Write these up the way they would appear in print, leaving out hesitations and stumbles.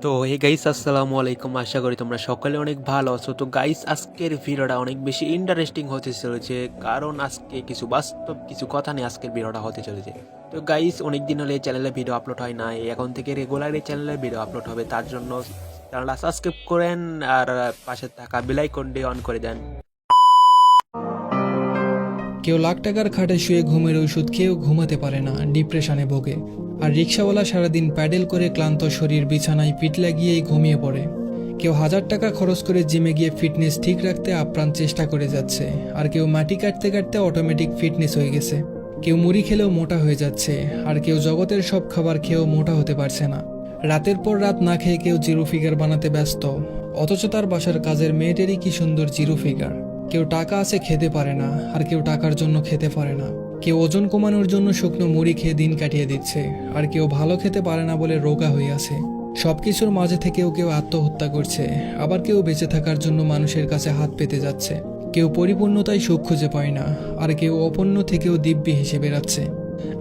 তো এই গাইস আসসালামু আলাইকুম, আশা করি তোমরা সকলে অনেক ভালো আছো। তো গাইস আজকের ভিডিওটা অনেক বেশি ইন্টারেস্টিং হতে চলেছে, কারণ আজকে কিছু বাস্তব কিছু কথা নিয়ে আজকের ভিডিওটা হতে চলেছে। তো গাইস অনেক দিন হলে চ্যানেলে ভিডিও আপলোড হয় না, এখন থেকে রেগুলার এই চ্যানেলে ভিডিও আপলোড হবে। তার জন্য চ্যানেলটা সাবস্ক্রাইব করেন আর পাশে থাকা বেল আইকনটি অন করে দেন। কেউ লাখ টাকার খাটে শুয়ে ঘুমের ওষুধ খেয়েও ঘুমাতে পারে না, ডিপ্রেশনে ভোগে। আর রিক্সাওয়ালা সারাদিন প্যাডেল করে ক্লান্ত শরীর বিছানায় পিঠ লাগিয়েই ঘুমিয়ে পড়ে। কেউ 1000 টাকা খরচ করে জিমে গিয়ে ফিটনেস ঠিক রাখতে আপ্রাণ চেষ্টা করে যাচ্ছে, আর কেউ মাটি কাটতে কাটতে অটোমেটিক ফিটনেস হয়ে গেছে। কেউ মুড়ি খেলেও মোটা হয়ে যাচ্ছে, আর কেউ জগতের সব খাবার খেয়েও মোটা হতে পারছে না। রাতের পর রাত না খেয়ে কেউ জিরো ফিগার বানাতে ব্যস্ত, অথচ তার বাসার কাজের মেয়েটেরই কি সুন্দর জিরো ফিগার। কেউ টাকা আছে খেতে পারে না, আর কেউ টাকার জন্য খেতে পারে না। কেউ ওজন কমানোর জন্য শুকনো মুড়ি খেয়ে দিন কাটিয়ে দিচ্ছে, আর কেউ ভালো খেতে পারে না বলে রোগা হয়ে আছে। সবকিছুর মাঝে থেকেও কেউ আত্মহত্যা করছে, আবার কেউ বেঁচে থাকার জন্য মানুষের কাছে হাত পেতে যাচ্ছে। কেউ পরিপূর্ণতায় সুখ খুঁজে পায় না, আর কেউ অপূর্ণ থেকেও দিব্যি হেসে বেড়াচ্ছে।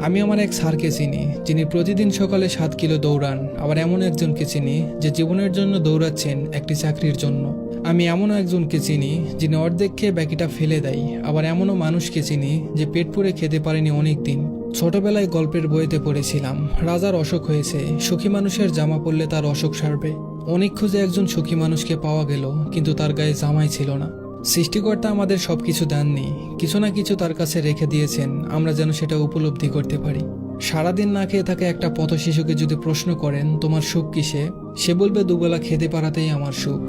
আমি আমার এক স্যারকে চিনি, যিনি প্রতিদিন সকালে 7 কিলো দৌড়ান। আবার এমন একজনকে চিনি যে জীবনের জন্য দৌড়াচ্ছেন একটি চাকরির জন্য। আমি এমনও একজনকে চিনি যিনি অর্ধেক খেয়ে বাকিটা ফেলে দেয়। আবার এমনও মানুষকে চিনি যে পেট পুরে খেতে পারেনি অনেক দিন। ছোটবেলায় গল্পের বইতে পড়েছিলাম, রাজার অসুখ হয়েছে, সুখী মানুষের জামা পরলে তার অসুখ সারবে। অনেক খুঁজে একজন সুখী মানুষকে পাওয়া গেল, কিন্তু তার গায়ে জামাই ছিল না। সৃষ্টিকর্তা আমাদের সবকিছু দেননি, কিছু না কিছু তার কাছে রেখে দিয়েছেন, আমরা যেন সেটা উপলব্ধি করতে পারি। সারাদিন না খেয়ে থাকা একটা পথ শিশুকে যদি প্রশ্ন করেন তোমার সুখ কিসে, সে বলবে দুবেলা খেতে পারাতেই আমার সুখ।